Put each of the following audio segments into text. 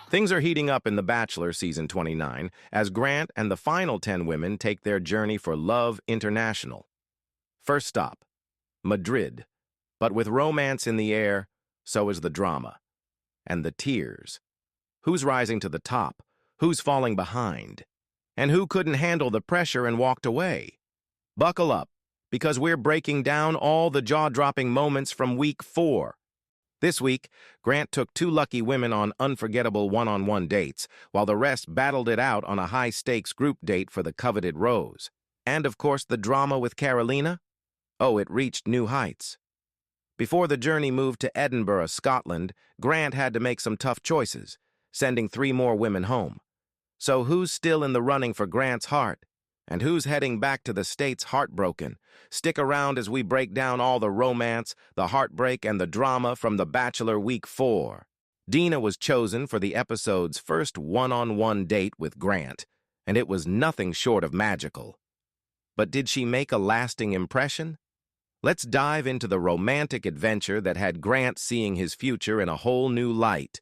Things are heating up in The Bachelor Season 29 as Grant and the final 10 women take their journey for Love International. First stop, Madrid. But with romance in the air, so is the drama. And the tears. Who's rising to the top? Who's falling behind? And who couldn't handle the pressure and walked away? Buckle up, because we're breaking down all the jaw-dropping moments from Week 4. This week, Grant took 2 lucky women on unforgettable one-on-one dates, while the rest battled it out on a high-stakes group date for the coveted rose. And, of course, the drama with Carolina? Oh, it reached new heights. Before the journey moved to Edinburgh, Scotland, Grant had to make some tough choices, sending 3 more women home. So who's still in the running for Grant's heart? And who's heading back to the States heartbroken? Stick around as we break down all the romance, the heartbreak, and the drama from The Bachelor Week 4. Dina was chosen for the episode's first one-on-one date with Grant, and it was nothing short of magical. But did she make a lasting impression? Let's dive into the romantic adventure that had Grant seeing his future in a whole new light.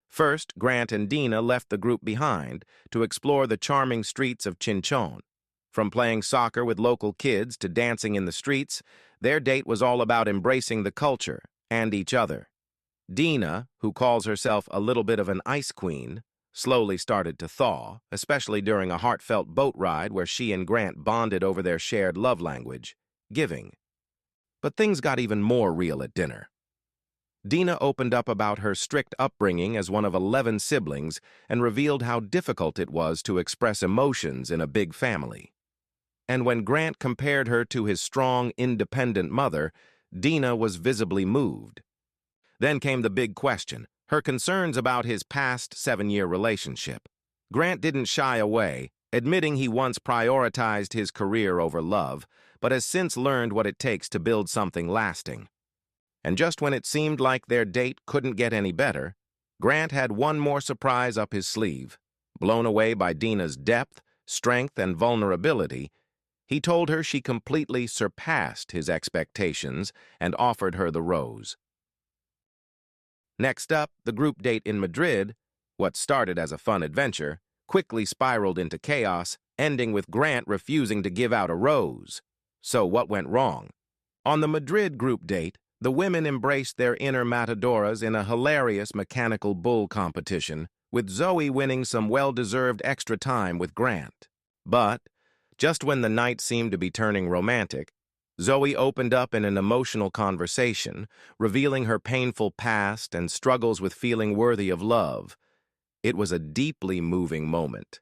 First, Grant and Dina left the group behind to explore the charming streets of Chinchon. From playing soccer with local kids to dancing in the streets, their date was all about embracing the culture and each other. Dina, who calls herself a little bit of an ice queen, slowly started to thaw, especially during a heartfelt boat ride where she and Grant bonded over their shared love language, giving. But things got even more real at dinner. Dina opened up about her strict upbringing as one of 11 siblings and revealed how difficult it was to express emotions in a big family. And when Grant compared her to his strong, independent mother, Dina was visibly moved. Then came the big question, her concerns about his past 7-year relationship. Grant didn't shy away, admitting he once prioritized his career over love, but has since learned what it takes to build something lasting. And just when it seemed like their date couldn't get any better, Grant had one more surprise up his sleeve. Blown away by Dina's depth, strength, and vulnerability, he told her she completely surpassed his expectations and offered her the rose. Next up, the group date in Madrid, what started as a fun adventure, quickly spiraled into chaos, ending with Grant refusing to give out a rose. So what went wrong? On the Madrid group date, the women embraced their inner matadoras in a hilarious mechanical bull competition, with Zoe winning some well-deserved extra time with Grant. But, just when the night seemed to be turning romantic, Zoe opened up in an emotional conversation, revealing her painful past and struggles with feeling worthy of love. It was a deeply moving moment.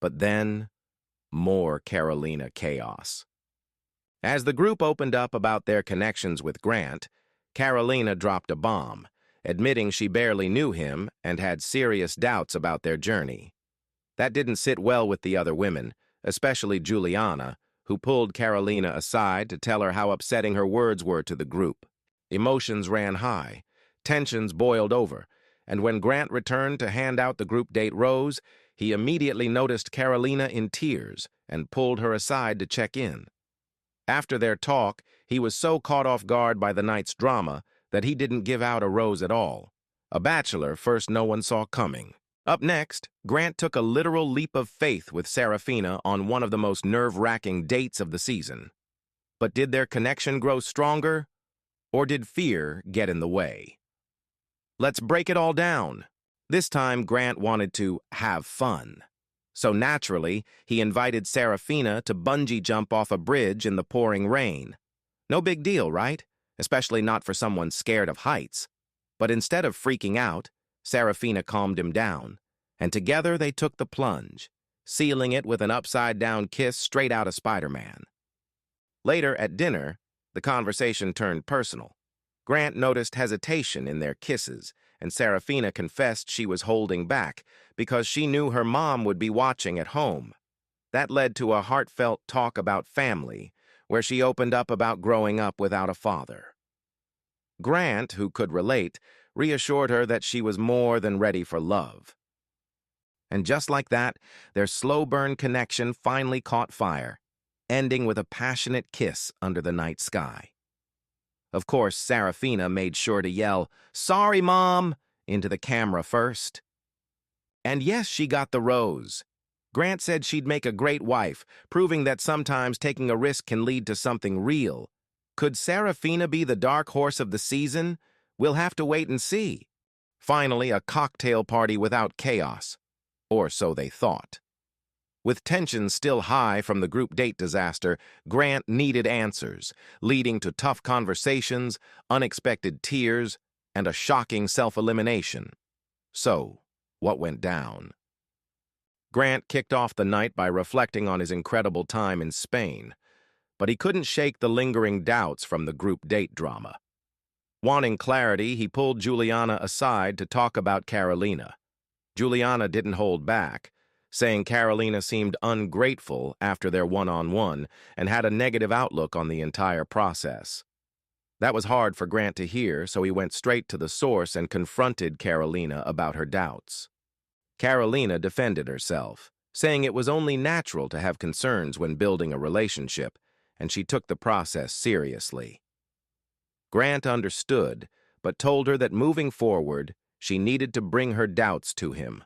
But then, more Carolina chaos. As the group opened up about their connections with Grant, Carolina dropped a bomb, admitting she barely knew him and had serious doubts about their journey. That didn't sit well with the other women, especially Juliana, who pulled Carolina aside to tell her how upsetting her words were to the group. Emotions ran high, tensions boiled over, and when Grant returned to hand out the group date rose, he immediately noticed Carolina in tears and pulled her aside to check in. After their talk, he was so caught off guard by the night's drama that he didn't give out a rose at all. A bachelor first no one saw coming. Up next, Grant took a literal leap of faith with Serafina on one of the most nerve-wracking dates of the season. But did their connection grow stronger, or did fear get in the way? Let's break it all down. This time, Grant wanted to have fun. So naturally, he invited Serafina to bungee jump off a bridge in the pouring rain. No big deal, right? Especially not for someone scared of heights. But instead of freaking out, Serafina calmed him down, and together they took the plunge, sealing it with an upside-down kiss straight out of Spider-Man. Later at dinner, the conversation turned personal. Grant noticed hesitation in their kisses, and Serafina confessed she was holding back because she knew her mom would be watching at home. That led to a heartfelt talk about family, where she opened up about growing up without a father. Grant, who could relate, reassured her that she was more than ready for love. And just like that, their slow-burn connection finally caught fire, ending with a passionate kiss under the night sky. Of course, Serafina made sure to yell, "Sorry, Mom," into the camera first. And yes, she got the rose. Grant said she'd make a great wife, proving that sometimes taking a risk can lead to something real. Could Serafina be the dark horse of the season? We'll have to wait and see. Finally, a cocktail party without chaos. Or so they thought. With tensions still high from the group date disaster, Grant needed answers, leading to tough conversations, unexpected tears, and a shocking self-elimination. So, what went down? Grant kicked off the night by reflecting on his incredible time in Spain, but he couldn't shake the lingering doubts from the group date drama. Wanting clarity, he pulled Juliana aside to talk about Carolina. Juliana didn't hold back, saying Carolina seemed ungrateful after their one-on-one and had a negative outlook on the entire process. That was hard for Grant to hear, so he went straight to the source and confronted Carolina about her doubts. Carolina defended herself, saying it was only natural to have concerns when building a relationship, and she took the process seriously. Grant understood, but told her that moving forward, she needed to bring her doubts to him,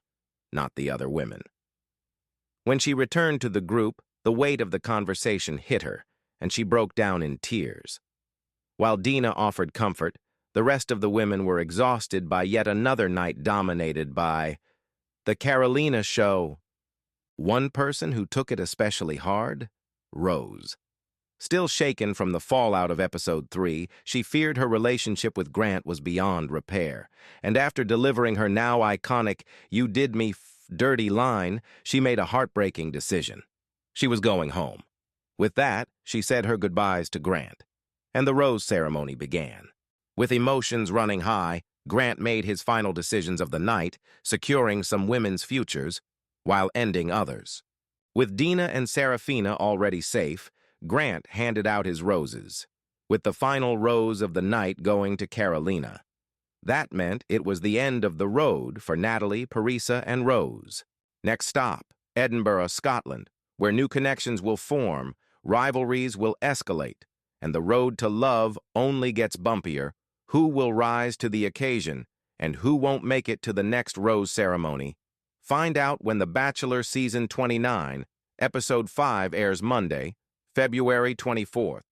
not the other women. When she returned to the group, the weight of the conversation hit her, and she broke down in tears. While Dina offered comfort, the rest of the women were exhausted by yet another night dominated by the Carolina show. One person who took it especially hard? Rose. Still shaken from the fallout of episode 3, she feared her relationship with Grant was beyond repair, and after delivering her now iconic "you did me dirty" line, she made a heartbreaking decision. She was going home. With that, she said her goodbyes to Grant, and the rose ceremony began. With emotions running high, Grant made his final decisions of the night, securing some women's futures, while ending others. With Dina and Serafina already safe, Grant handed out his roses, with the final rose of the night going to Carolina. That meant it was the end of the road for Natalie, Parisa, and Rose. Next stop, Edinburgh, Scotland, where new connections will form, rivalries will escalate, and the road to love only gets bumpier. Who will rise to the occasion, and who won't make it to the next rose ceremony? Find out when The Bachelor Season 29, Episode 5 airs Monday, February 24th.